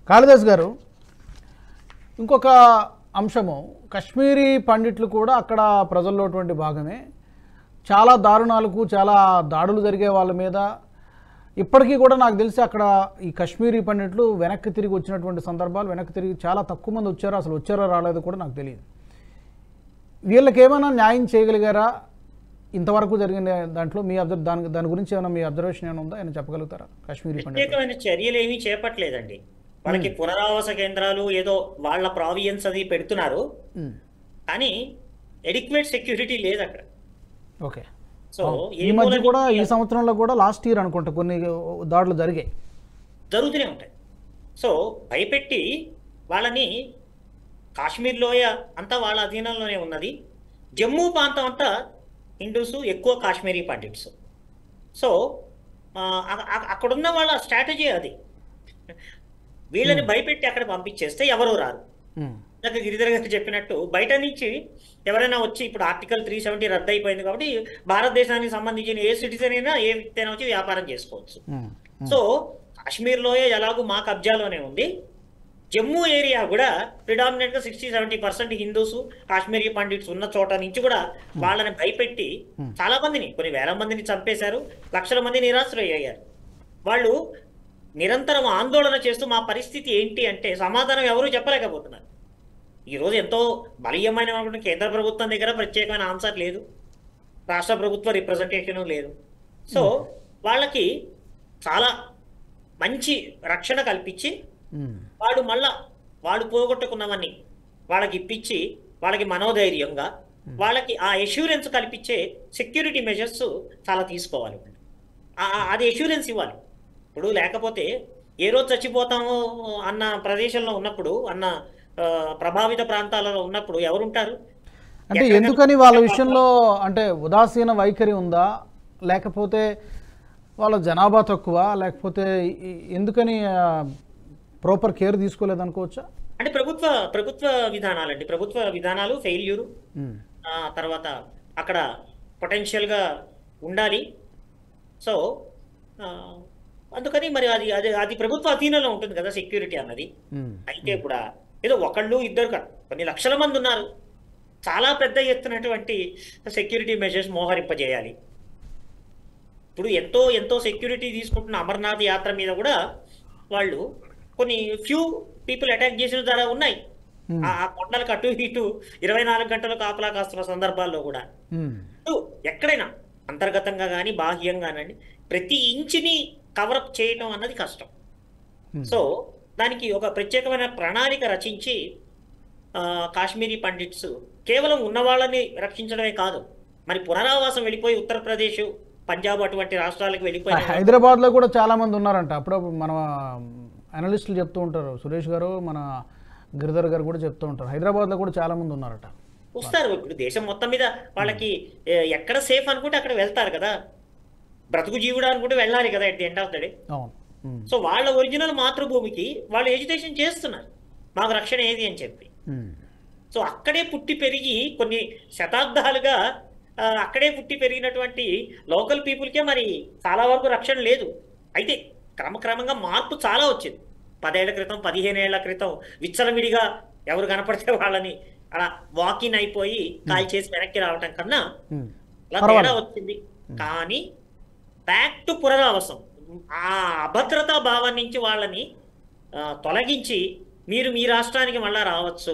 కాళిదాస్ గారు, ఇంకొక అంశము, కశ్మీరీ పండిట్లు కూడా అక్కడ ప్రజల్లోటువంటి భాగమే. చాలా దారుణాలకు, చాలా దాడులు జరిగే వాళ్ళ మీద ఇప్పటికీ కూడా నాకు తెలిసి అక్కడ ఈ కశ్మీరీ పండిట్లు వెనక్కి తిరిగి వచ్చినటువంటి సందర్భాలు, వెనక్కి తిరిగి చాలా తక్కువ మంది వచ్చారో, అసలు వచ్చారో రాలేదు కూడా నాకు తెలియదు. వీళ్ళకి ఏమైనా న్యాయం చేయగలిగారా ఇంతవరకు జరిగిన దాంట్లో? మీ దాని గురించి ఏమైనా మీ అబ్జర్వేషన్ ఏమైనా ఉందా? ఏమైనా చెప్పగలుగుతారా? కశ్మీరీ ప్రత్యేకమైన చర్యలు ఏమీ చేపట్టలేదండి. వాళ్ళకి పునరావాస కేంద్రాలు ఏదో వాళ్ళ ప్రావియన్స్ అది పెడుతున్నారు, కానీ ఎడిక్వేట్ సెక్యూరిటీ లేదు అక్కడ. ఓకే. సో ఈ మధ్య కూడా, ఈ సంవత్సరంలో కూడా, లాస్ట్ ఇయర్ అనుకుంటా కొన్ని దాడులు జరుగుతూనే ఉంటాయి. సో భయపెట్టి వాళ్ళని, కాశ్మీర్ లోయ అంతా వాళ్ళ అధీనంలోనే ఉన్నది. జమ్మూ ప్రాంతం అంతా హిందూస్, ఎక్కువ కాశ్మీరీ పండిట్స్. సో అక్కడున్న వాళ్ళ స్ట్రాటజీ అది. వీళ్ళని భయపెట్టి అక్కడ పంపించేస్తే ఎవరో రారు. నాకు గిరిధర్ గారు చెప్పినట్టు బయట నుంచి ఎవరైనా వచ్చి, ఇప్పుడు ఆర్టికల్ 370 రద్దు అయిపోయింది కాబట్టి భారతదేశానికి సంబంధించిన ఏ సిటిజన్ అయినా, ఏ వ్యక్తి అయినా వచ్చి వ్యాపారం చేసుకోవచ్చు. సో కాశ్మీర్లోయే ఎలాగూ మా కబ్జాలోనే ఉంది. జమ్మూ ఏరియా కూడా ప్రిడామినెంట్గా 60-70% హిందూస్, కాశ్మీరీ పండిట్స్ ఉన్న చోట నుంచి కూడా వాళ్ళని భయపెట్టి చాలా మందిని, కొన్ని వేల మందిని చంపేశారు, లక్షల మంది నిరాశ్రయ్యారు. వాళ్ళు నిరంతరం ఆందోళన చేస్తూ మా పరిస్థితి ఏంటి అంటే సమాధానం ఎవరూ చెప్పలేకపోతున్నారు. ఈరోజు ఎంతో బలీయమైన కేంద్ర ప్రభుత్వం దగ్గర ప్రత్యేకమైన ఆన్సర్ లేదు, రాష్ట్ర ప్రభుత్వ రిప్రజెంటేషన్ లేదు. సో వాళ్ళకి చాలా మంచి రక్షణ కల్పించి, వాళ్ళు పోగొట్టుకున్నవన్నీ వాళ్ళకి ఇప్పించి, వాళ్ళకి మనోధైర్యంగా, వాళ్ళకి ఆ ఎష్యూరెన్స్ కల్పించే సెక్యూరిటీ మెజర్స్ చాలా తీసుకోవాలి. అది ఎష్యూరెన్స్ ఇవ్వాలి. ఇప్పుడు లేకపోతే ఏ రోజు చచ్చిపోతామో అన్న ప్రదేశంలో ఉన్నప్పుడు, అన్న ప్రభావిత ప్రాంతాలలో ఉన్నప్పుడు ఎవరుంటారు? అంటే ఎందుకని వాళ్ళ విషయంలో అంటే ఉదాసీన వైఖరి ఉందా, లేకపోతే వాళ్ళ జనాభా తక్కువ, లేకపోతే ఎందుకని ప్రాపర్ కేర్ తీసుకోలేదనుకోవచ్చా? అంటే ప్రభుత్వ విధానాలండి. ప్రభుత్వ విధానాలు ఫెయిల్యూరు. తర్వాత అక్కడ పొటెన్షియల్గా ఉండాలి. సో అందుకని మరి అది ప్రభుత్వ అధీనంలో ఉంటుంది కదా సెక్యూరిటీ అన్నది. అయితే కూడా ఏదో ఒకళ్ళు ఇద్దరు కాదు, కొన్ని లక్షల మంది ఉన్నారు. చాలా పెద్ద ఎత్తునటువంటి సెక్యూరిటీ మెజర్స్ మోహరింపజేయాలి. ఇప్పుడు ఎంతో సెక్యూరిటీ తీసుకుంటున్న అమర్నాథ్ యాత్ర మీద కూడా వాళ్ళు కొన్ని ఫ్యూ పీపుల్ అటాక్ చేసిన ద్వారా ఉన్నాయి. ఆ కొండలకు అటు ఇటు 24 గంటలు కాపలా కాస్తున్న సందర్భాల్లో కూడా ఎక్కడైనా అంతర్గతంగా కానీ బాహ్యంగా కానీ ప్రతి ఇంచుని కవరప్ చేయటం అన్నది కష్టం. సో దానికి ఒక ప్రత్యేకమైన ప్రణాళిక రచించి కాశ్మీరీ పండిట్స్ కేవలం ఉన్న వాళ్ళని రక్షించడమే కాదు, మరి పునరావాసం వెళ్ళిపోయి ఉత్తరప్రదేశ్, పంజాబ్ అటువంటి రాష్ట్రాలకు వెళ్ళిపోయి, హైదరాబాద్లో కూడా చాలా మంది ఉన్నారంట. అప్పుడు మన అనలిస్టులు చెప్తూ ఉంటారు, సురేష్ గారు, మన గిరిధర్ గారు కూడా చెప్తూ ఉంటారు, హైదరాబాద్లో కూడా చాలా మంది ఉన్నారట. వస్తారు. ఇప్పుడు దేశం మొత్తం మీద వాళ్ళకి ఎక్కడ సేఫ్ అనుకుంటే అక్కడ వెళ్తారు కదా. బ్రతుకు జీవుడు అనుకుంటే వెళ్ళాలి కదా at the end of the day. So వాళ్ళ ఒరిజినల్ మాతృభూమికి వాళ్ళు ఎడ్యుకేషన్ చేస్తున్నారు, మాకు రక్షణ ఏది అని చెప్పి. సో అక్కడే పుట్టి పెరిగి కొన్ని శతాబ్దాలుగా అక్కడే పుట్టి పెరిగినటువంటి లోకల్ పీపుల్కే మరి చాలా వరకు రక్షణ లేదు. అయితే క్రమక్రమంగా మార్పు చాలా వచ్చింది. 10 ఏళ్ల క్రితం, 15 ఏళ్ల క్రితం విచ్చలవిడిగా ఎవరు కనపడితే వాళ్ళని అలా వాకిన్ అయిపోయి కాల్ చేసి వెనక్కి రావటం కన్నా అలా తేడా వచ్చింది. కానీ బ్యాక్ టు పునరావాసం, ఆ అభద్రతా భావం నుంచి వాళ్ళని తొలగించి, మీరు మీ రాష్ట్రానికి మళ్ళా రావచ్చు,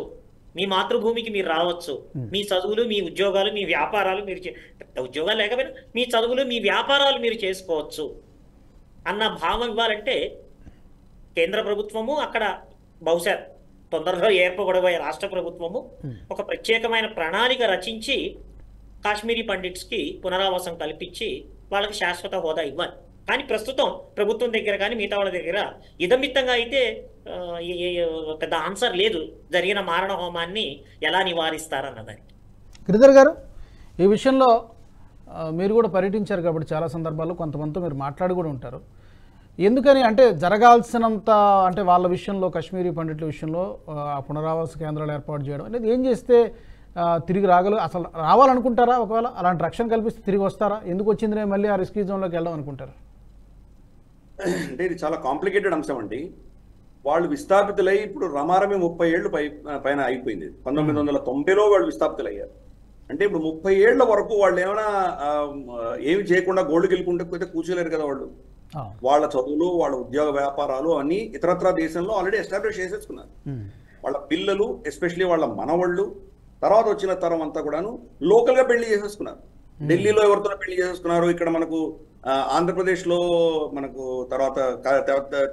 మీ మాతృభూమికి మీరు రావచ్చు, మీ చదువులు, మీ ఉద్యోగాలు, మీ వ్యాపారాలు మీరు పెద్ద ఉద్యోగాలు లేకపోయినా మీ చదువులు, మీ వ్యాపారాలు మీరు చేసుకోవచ్చు అన్న భావం ఇవ్వాలంటే కేంద్ర ప్రభుత్వము, అక్కడ బహుశా తొందరలో ఏర్పడబోయే రాష్ట్ర ప్రభుత్వము ఒక ప్రత్యేకమైన ప్రణాళిక రచించి కాశ్మీరీ పండిట్స్కి పునరావాసం కల్పించి వాళ్ళకి శాశ్వత హోదా ఇవ్వాలి. కానీ ప్రస్తుతం ప్రభుత్వం దగ్గర కానీ మిగతా వాళ్ళ దగ్గర ఇదమిత్తంగా అయితే పెద్ద ఆన్సర్ లేదు జరిగిన మారణ హోమాన్ని ఎలా నివారిస్తారన్నదాన్ని. గిరిధర్ గారు, ఈ విషయంలో మీరు కూడా పర్యటించారు కాబట్టి చాలా సందర్భాల్లో కొంతమందితో మీరు మాట్లాడి కూడా ఉంటారు. ఎందుకని అంటే జరగాల్సినంత, అంటే వాళ్ళ విషయంలో, కశ్మీరీ పండిట్ల విషయంలో పునరావాస కేంద్రాలు ఏర్పాటు చేయడం అనేది ఏం చేస్తే తిరిగి అసలు రావాలనుకుంటారా? ఒకవేళ అలాంటి రక్షణ కల్పిస్తే తిరిగి వస్తారా? ఎందుకు వచ్చిందినే మళ్ళీ ఆ రిస్కీ జోన్లోకి వెళ్దాం అనుకుంటారు? అంటే ఇది చాలా కాంప్లికేటెడ్ అంశం అండి. వాళ్ళు విస్థాపితులై ఇప్పుడు రమారమి 30 ఏళ్ళు పైన అయిపోయింది. 1990లో వాళ్ళు విస్థాపితులయ్యారు. అంటే ఇప్పుడు 30 ఏళ్ల వరకు వాళ్ళు ఏమైనా ఏమి చేయకుండా గోల్డ్ గెలుకుంటే కూర్చోలేరు కదా వాళ్ళు. వాళ్ళ చదువులు, వాళ్ళ ఉద్యోగ వ్యాపారాలు అన్ని ఇతరత్ర దేశంలో ఆల్రెడీ ఎస్టాబ్లిష్ చేసేసుకున్నారు. వాళ్ళ పిల్లలు, ఎస్పెషలీ వాళ్ళ మనవళ్ళు, తర్వాత వచ్చిన తరం అంతా కూడాను లోకల్ గా పెళ్లి చేసేసుకున్నారు. ఢిల్లీలో ఎవరితో పెళ్లి చేసేసుకున్నారు, ఇక్కడ మనకు ఆంధ్రప్రదేశ్ లో, మనకు తర్వాత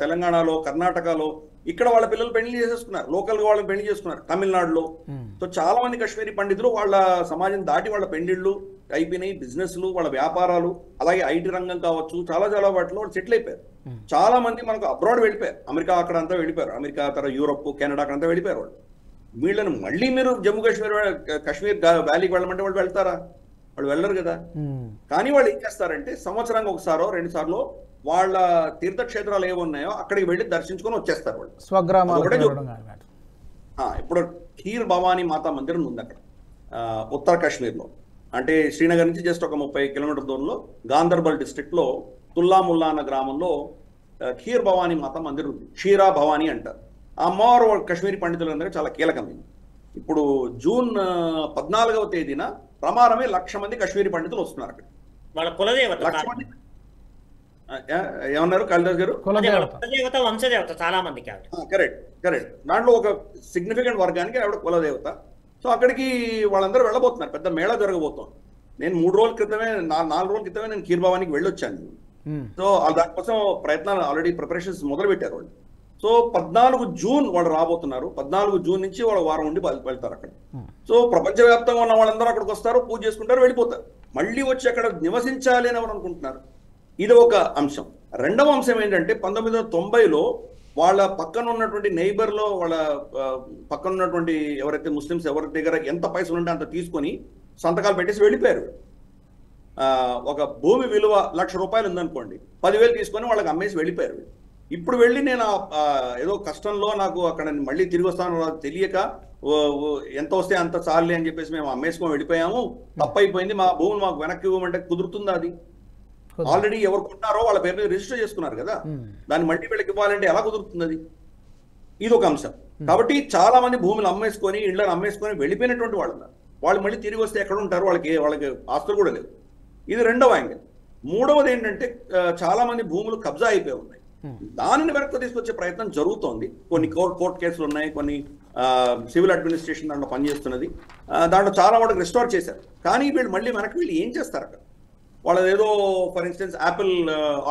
తెలంగాణలో, కర్ణాటకలో ఇక్కడ వాళ్ళ పిల్లలు పెళ్లి చేసేసుకున్నారు, లోకల్ గా వాళ్ళని పెళ్లి చేసుకున్నారు, తమిళనాడులో. సో చాలా మంది కాశ్మీరీ పండితులు వాళ్ళ సమాజం దాటి వాళ్ళ పెళ్లిళ్ళు అయిపోయినాయి, బిజినెస్లు, వాళ్ళ వ్యాపారాలు, అలాగే ఐటీ రంగం కావచ్చు, చాలా చాలా వాటిలో వాళ్ళు సెటిల్ అయిపోయారు. చాలా మంది మనకు అబ్రాడ్ వెళ్ళిపోయారు, అమెరికా అక్కడ అంతా వెళ్ళిపోయారు, అమెరికా తర్వాత యూరోప్, కెనడా అక్కడంతా వెళ్ళిపోయారు వాళ్ళు. వీళ్ళని మళ్ళీ మీరు జమ్మూ కాశ్మీర్ వ్యాలీకి వెళ్ళమంటే వాళ్ళు వెళ్తారా? వాళ్ళు వెళ్ళరు కదా. కానీ వాళ్ళు ఏం చేస్తారంటే సంవత్సరానికి ఒకసారో 2 సార్లు వాళ్ళ తీర్థక్షేత్రాలు ఏమున్నాయో అక్కడికి వెళ్ళి దర్శించుకొని వచ్చేస్తారు వాళ్ళు స్వగ్రామాలు. ఇప్పుడు ఖీర్ భవానీ మాతా మందిరం ఉంది అక్కడ ఉత్తర కాశ్మీర్లో, అంటే శ్రీనగర్ నుంచి జస్ట్ ఒక 30 కిలోమీటర్ దూరంలో గాందర్బల్ డిస్ట్రిక్ట్ లో తుల్లాముల్లా అన్న గ్రామంలో ఖీర్ భవానీ మాతా మందిరం ఉంది. క్షీరా భవానీ అంటారు. ఆ అమ్మవారు కాశ్మీరీ పండితులందరూ చాలా కీలకమైంది. ఇప్పుడు జూన్ 14వ తేదీన రమారమే 1,00,000 మంది కాశ్మీరీ పండితులు వస్తున్నారు అక్కడ. వాళ్ళ కులదేవత 1,00,000 మంది ఏమన్నారు కాళిదాస్ గారు? కులదేవత, వంశదేవత చాలా మందికి. కరెక్ట్. దాంట్లో ఒక సిగ్నిఫికెంట్ వర్గానికి ఆవిడ కులదేవత. సో అక్కడికి వాళ్ళందరూ వెళ్ళబోతున్నారు, పెద్ద మేళా జరగబోతోంది. నేను 3 రోజుల క్రితమే, 4 రోజుల క్రితమే నేను ఖీర్ భవానీకి వెళ్ళొచ్చాను. సో దానికోసం ప్రయత్నాలు ఆల్రెడీ ప్రిపరేషన్స్ మొదలు పెట్టారు వాళ్ళు. సో 14 జూన్ వాళ్ళు రాబోతున్నారు. 14 జూన్ నుంచి వాళ్ళు వారం ఉండి వెళ్తారు అక్కడ. సో ప్రపంచవ్యాప్తంగా ఉన్న వాళ్ళందరూ అక్కడికి వస్తారు, పూజ చేసుకుంటారు, వెళ్ళిపోతారు. మళ్ళీ వచ్చి అక్కడ నివసించాలి అని ఎవరు అనుకుంటున్నారు. ఇది ఒక అంశం. రెండవ అంశం ఏంటంటే 1990లో వాళ్ళ పక్కన ఉన్నటువంటి నైబర్లో, వాళ్ళ పక్కన ఉన్నటువంటి ఎవరైతే ముస్లిమ్స్ ఎవరి దగ్గర ఎంత పైసలు ఉంటే అంత తీసుకొని సంతకాలు పెట్టేసి వెళ్ళిపోయారు. ఒక భూమి విలువ 1,00,000 రూపాయలు ఉందనుకోండి, 10,000 తీసుకొని వాళ్ళకి అమ్మేసి వెళ్ళిపోయారు. ఇప్పుడు వెళ్ళి నేను ఏదో కష్టంలో నాకు అక్కడ మళ్ళీ తిరిగి వస్తాను తెలియక ఎంత వస్తే అంత చాలే అని చెప్పేసి మేము అమ్మేసుకొని వెళ్ళిపోయాము, తప్పైపోయింది, మా భూములు మాకు వెనక్కి ఇవ్వమంటే కుదురుతుందా? అది ఆల్రెడీ ఎవరు కొన్నారో వాళ్ళ పేరు మీద రిజిస్టర్ చేసుకున్నారు కదా, దాన్ని మళ్ళీ వీళ్ళకి ఇవ్వాలంటే ఎలా కుదురుతుంది? అది ఇది ఒక అంశం. కాబట్టి చాలా మంది భూములు అమ్మేసుకొని, ఇళ్లను అమ్మేసుకొని వెళ్ళిపోయినటువంటి వాళ్ళు మళ్ళీ తిరిగి వస్తే ఎక్కడ ఉంటారు? వాళ్ళకి ఆస్తులు కూడా లేవు. ఇది రెండవ యాంగిల్. మూడవది ఏంటంటే చాలా మంది భూములు కబ్జా అయిపోయి ఉన్నాయి, దానిని వెనక్కి తీసుకొచ్చే ప్రయత్నం జరుగుతోంది. కొన్ని కోర్టు కేసులు ఉన్నాయి, కొన్ని సివిల్ అడ్మినిస్ట్రేషన్ దాంట్లో పనిచేస్తున్నది, దాంట్లో చాలా వాటికి రిస్టోర్ చేశారు. కానీ వీళ్ళు మళ్ళీ వెనక్కి వీళ్ళు ఏం చేస్తారు అక్కడ? వాళ్ళది ఏదో ఫర్ ఇన్స్టెన్స్ యాపిల్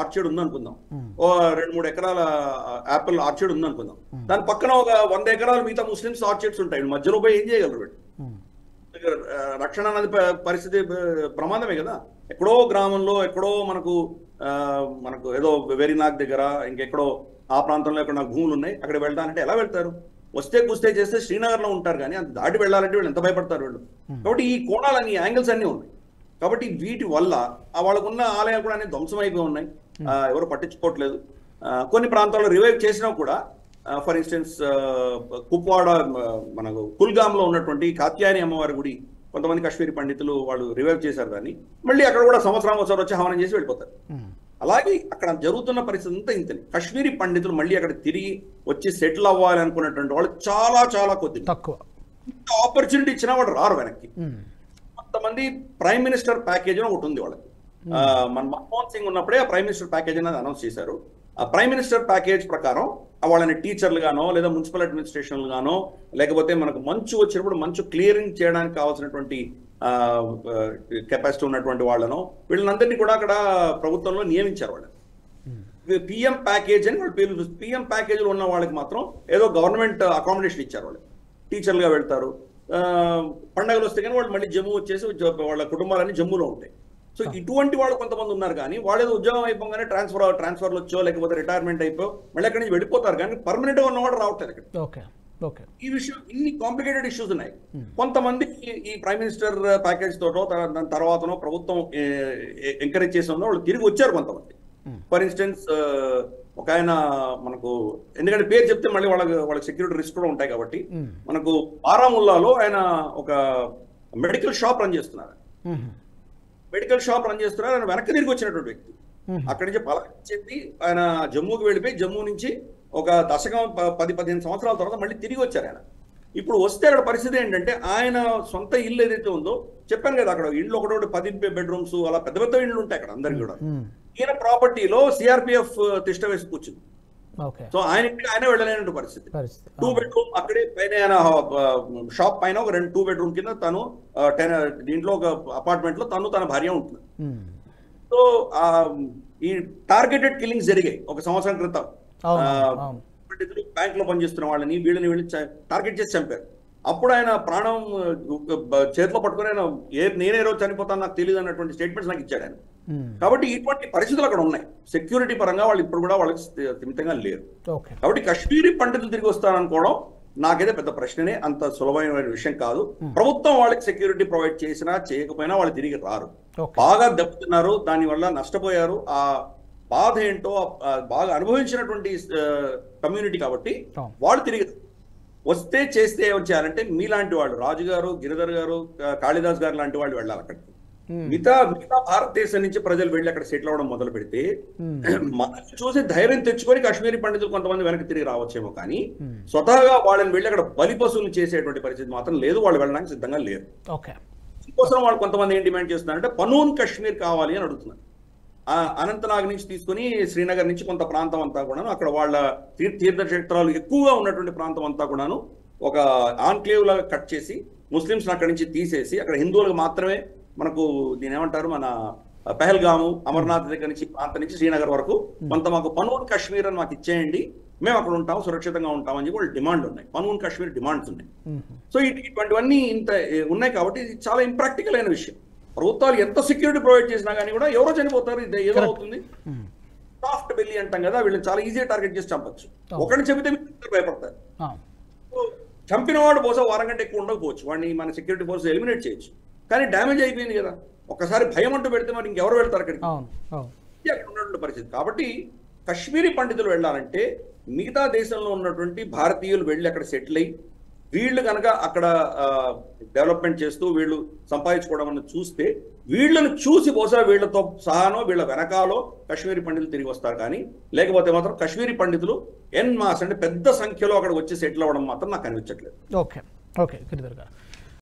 ఆర్చర్డ్ ఉందనుకుందాం, ఓ 2-3 ఎకరాల యాపిల్ ఆర్చర్డ్ ఉందనుకుందాం, దాని పక్కన ఒక 100 ఎకరాలు మిగతా ముస్లిమ్స్ ఆర్చర్డ్స్ ఉంటాయి. మధ్యలో పోయి ఏం చేయగలరు వీళ్ళు? రక్షణ అనేది పరిస్థితి ప్రమాదమే కదా. ఎక్కడో గ్రామంలో, ఎక్కడో మనకు ఏదో వెరీనాగ్ దగ్గర, ఇంకెక్కడో ఆ ప్రాంతంలో ఎక్కడ నాకు భూములు ఉన్నాయి, అక్కడ వెళ్తానంటే ఎలా వెళ్తారు? వస్తే కూస్తే చేస్తే శ్రీనగర్లో ఉంటారు, కానీ అంత దాటి వెళ్ళాలంటే వీళ్ళు ఎంత భయపడతారు వీళ్ళు. కాబట్టి ఈ కోణాలన్నీ, యాంగిల్స్ అన్నీ ఉన్నాయి. కాబట్టి వీటి వల్ల వాళ్ళకున్న ఆలయాలు కూడా అన్ని ధ్వంసం అయిపోయి ఉన్నాయి, ఎవరు పట్టించుకోవట్లేదు. కొన్ని ప్రాంతాల్లో రివైవ్ చేసినా కూడా, ఫర్ ఇన్స్టెన్స్ కుప్వాడ, మనకు కుల్గామ్లో ఉన్నటువంటి కాత్యాయని అమ్మవారి గుడి కొంతమంది కాశ్మీరీ పండితులు వాళ్ళు రివైవ్ చేశారు దాన్ని, మళ్ళీ అక్కడ కూడా సంవత్సరం ఒకసారి వచ్చి హవనం చేసి వెళ్ళిపోతారు. అలాగే అక్కడ జరుగుతున్న పరిస్థితి అంతా ఇంతని. కాశ్మీరీ పండితులు మళ్ళీ అక్కడ తిరిగి వచ్చి సెటిల్ అవ్వాలి అనుకున్నటువంటి వాళ్ళు చాలా చాలా కొద్ది, తక్కువ. ఆపర్చునిటీ ఇచ్చినా వాడు రారు వెనక్కి. కొంతమంది ప్రైమ్ మినిస్టర్ ప్యాకేజ్ అని ఒకటి ఉంది వాళ్ళకి. మన మన్మోహన్ సింగ్ ఉన్నప్పుడే ఆ ప్రైమ్ మినిస్టర్ ప్యాకేజ్ అనేది అనౌన్స్ చేశారు. ఆ ప్రైమ్ మినిస్టర్ ప్యాకేజ్ ప్రకారం వాళ్ళని టీచర్లు గానో, లేదా మున్సిపల్ అడ్మినిస్ట్రేషన్లు గానో, లేకపోతే మనకు మంచు వచ్చినప్పుడు మంచు క్లియరింగ్ చేయడానికి కావాల్సినటువంటి కెపాసిటీ ఉన్నటువంటి వాళ్ళను, వీళ్ళందరినీ కూడా అక్కడ ప్రభుత్వంలో నియమించారు. వాళ్ళు పిఎం ప్యాకేజ్ అని వాళ్ళు పిఎం ప్యాకేజీలో ఉన్న వాళ్ళకి మాత్రం ఏదో గవర్నమెంట్ అకామిడేషన్ ఇచ్చారు. వాళ్ళు టీచర్లుగా వెళ్తారు, పండగలు వస్తే కానీ వాళ్ళు మళ్ళీ జమ్మూ వచ్చేసి వాళ్ళ కుటుంబాలన్నీ జమ్మూలో ఉంటాయి. సో ఇటువంటి వాళ్ళు కొంతమంది ఉన్నారు, కానీ వాళ్ళు ఏదో ఉద్యోగం అయిపోగానే ట్రాన్స్ఫర్లు వచ్చో, లేకపోతే రిటైర్మెంట్ అయిపో మళ్ళీ అక్కడి నుంచి వెళ్ళిపోతారు, కానీ పర్మనెంట్ గా ఉన్నవాడు రావట్లేదు ఇక్కడ. ఈ విషయం, ఇన్ని కాంప్లికేటెడ్ ఇష్యూస్ ఉన్నాయి. కొంతమంది ఈ ప్రైమ్ మినిస్టర్ ప్యాకేజ్ తోటో దాని తర్వాతనో ప్రభుత్వం ఎంకరేజ్ చేసి ఉందో వాళ్ళు తిరిగి వచ్చారు కొంతమంది. ఫర్ ఇన్స్టెన్స్ ఒక ఆయన మనకు, ఎందుకంటే పేరు చెప్తే మళ్ళీ వాళ్ళకి సెక్యూరిటీ రిస్క్ కూడా ఉంటాయి కాబట్టి, మనకు బారాముల్లాలో ఆయన ఒక మెడికల్ షాప్ రన్ చేస్తున్నారు. ఆయన వెనక్కి తిరిగి వచ్చినటువంటి వ్యక్తి. అక్కడి నుంచి పలాయనం చెంది ఆయన జమ్మూకి వెళ్ళిపోయి, జమ్మూ నుంచి ఒక దశకం 10-15 సంవత్సరాల తర్వాత మళ్ళీ తిరిగి వచ్చారు ఆయన. ఇప్పుడు వస్తే అక్కడ పరిస్థితి ఏంటంటే ఆయన సొంత ఇల్లు ఏదైతే ఉందో చెప్పాను కదా, అక్కడ ఇళ్ళు ఒకటి 10 బెడ్రూమ్స్ అలా పెద్ద పెద్ద ఇళ్ళు ఉంటాయి అక్కడ అందరికి కూడా. ఈయన ప్రాపర్టీలో సిఆర్పిఎఫ్ తిష్ట వేసి కూర్చుంది. సో ఆయన ఇంటికి ఆయన వెళ్ళలేనట్టు పరిస్థితి. 2 బెడ్రూమ్ అక్కడే పైన ఆయన షాప్ పైన ఒక 2 బెడ్రూమ్ కింద తను దీంట్లో ఒక అపార్ట్మెంట్ లో తను తన భార్య ఉంటుంది. సో ఈ టార్గెటెడ్ కిల్లింగ్స్ జరిగాయి ఒక సంవత్సరం క్రితం. బ్యాంక్ లో పనిచేస్తున్న వాళ్ళని వీళ్ళని టార్గెట్ చేసి చంపారు. అప్పుడు ఆయన ప్రాణం చేతిలో పట్టుకుని ఆయన నేనే రోజు చనిపోతాను నాకు తెలియదు అన్నటువంటి స్టేట్మెంట్స్ నాకు ఇచ్చాడు ఆయన. కాబట్టి ఇటువంటి పరిస్థితులు అక్కడ ఉన్నాయి. సెక్యూరిటీ పరంగా వాళ్ళు ఇప్పుడు కూడా వాళ్ళకి స్థిమితంగా లేరు. కాబట్టి కాశ్మీరీ పండితులు తిరిగి వస్తారనుకోవడం నాకైతే పెద్ద ప్రశ్ననే, అంత సులభమైన విషయం కాదు. ప్రభుత్వం వాళ్ళకి సెక్యూరిటీ ప్రొవైడ్ చేసినా చేయకపోయినా వాళ్ళు తిరిగి రారు. బాగా దెబ్బతిన్నారు, దానివల్ల నష్టపోయారు. ఆ బాధ ఏంటో బాగా అనుభవించినటువంటి కమ్యూనిటీ కాబట్టి వాళ్ళు తిరిగి వస్తే చేస్తే ఏమని చేయాలంటే మీలాంటి వాళ్ళు, రాజు గారు, గిరిధర్ గారు, కాళిదాస్ గారు లాంటి వాళ్ళు వెళ్ళాలి అక్కడికి. మిగతా భారతదేశం నుంచి ప్రజలు వెళ్ళి అక్కడ సెటిల్ అవ్వడం మొదలు పెడితే మనల్ని చూసి ధైర్యం తెచ్చుకొని కాశ్మీరీ పండితులు కొంతమంది వెనక్కి తిరిగి రావచ్చేమో, కానీ స్వతహాగా వాళ్ళని వెళ్ళి అక్కడ బలి పశువులు చేసేటువంటి పరిస్థితి మాత్రం లేదు. వాళ్ళు వెళ్ళడానికి సిద్ధంగా లేరు. దీనికోసం వాళ్ళు కొంతమంది ఏం డిమాండ్ చేస్తున్నారంటే పనూన్ కాశ్మీర్ కావాలి అని అడుగుతున్నారు. అనంతనాగ్ నుంచి తీసుకుని శ్రీనగర్ నుంచి కొంత ప్రాంతం అంతా కూడాను, అక్కడ వాళ్ళ తీర్థక్షేత్రాలు ఎక్కువగా ఉన్నటువంటి ప్రాంతం అంతా కూడాను ఒక ఆన్క్లేవ్ లాగా కట్ చేసి ముస్లింస్ అక్కడి నుంచి తీసేసి అక్కడ హిందువులకు మాత్రమే, మనకు దీని ఏమంటారు, మన పెహల్గాము, అమర్నాథ్ దగ్గర నుంచి ప్రాంతం నుంచి శ్రీనగర్ వరకు కొంత మాకు పనూన్ కాశ్మీర్ అని మాకు ఇచ్చేయండి, మేము అక్కడ ఉంటాం, సురక్షితంగా ఉంటాం అని చెప్పి వాళ్ళు డిమాండ్ ఉన్నాయి. పనూన్ కాశ్మీర్ డిమాండ్స్ ఉన్నాయి. సో ఇటువంటివన్నీ ఇంత ఉన్నాయి కాబట్టి ఇది చాలా ఇంప్రాక్టికల్ అయిన విషయం. ప్రభుత్వాలు ఎంత సెక్యూరిటీ ప్రొవైడ్ చేసినా కానీ కూడా ఎవరో చనిపోతారు, ఇది ఏదో అవుతుంది. సాఫ్ట్ బెల్లి అంటాం కదా, వీళ్ళని చాలా ఈజీగా టార్గెట్ చేసి చంపచ్చు. ఒకరిని చెబితే మీరు భయపడతారు. చంపిన వాడు బహుశా వారం కంటే ఎక్కువ ఉండకపోవచ్చు, వాడిని మన సెక్యూరిటీ ఫోర్స్ ఎలిమినేట్ చేయొచ్చు. కానీ డ్యామేజ్ అయిపోయింది కదా, ఒక్కసారి భయం అంటూ పెడితే మరి ఇంకెవరు వెళ్తారు అక్కడికి? అక్కడ ఉన్నటువంటి పరిస్థితి. కాబట్టి కాశ్మీరీ పండితులు వెళ్ళాలంటే మిగతా దేశంలో ఉన్నటువంటి భారతీయులు వెళ్ళి అక్కడ సెటిల్ అయ్యి వీళ్ళు కనుక అక్కడ డెవలప్మెంట్ చేస్తూ వీళ్ళు సంపాదించుకోవడం అన్నది చూస్తే, వీళ్ళను చూసి బహుశా వీళ్ళతో సహానో వీళ్ళ వెనకాలో కాశ్మీరీ పండితులు తిరిగి వస్తారు. కానీ లేకపోతే మాత్రం కాశ్మీరీ పండితులు ఎన్ మాస్ అంటే పెద్ద సంఖ్యలో అక్కడ వచ్చి సెటిల్ అవ్వడం మాత్రం నాకు అనిపించట్లేదు. ఓకే గిరిధర్ గారు,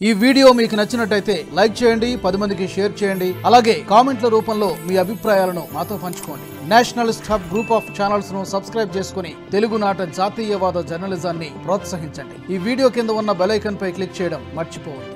ఈ వీడియో మీకు నచ్చినట్టయితే లైక్ చేయండి, 10 మందికి షేర్ చేయండి. అలాగే కామెంట్ల రూపంలో మీ అభిప్రాయాలను మాతో పంచుకోండి. Nationalist hub group of channels ను సబ్స్క్రైబ్ చేసుకుని తెలుగునాట జాతీయవాద జర్నలిజాన్ని ప్రోత్సహించండి. ఈ వీడియో కింద ఉన్న బెల్ ఐకాన్ పై క్లిక్ చేయడం మర్చిపోవద్దు.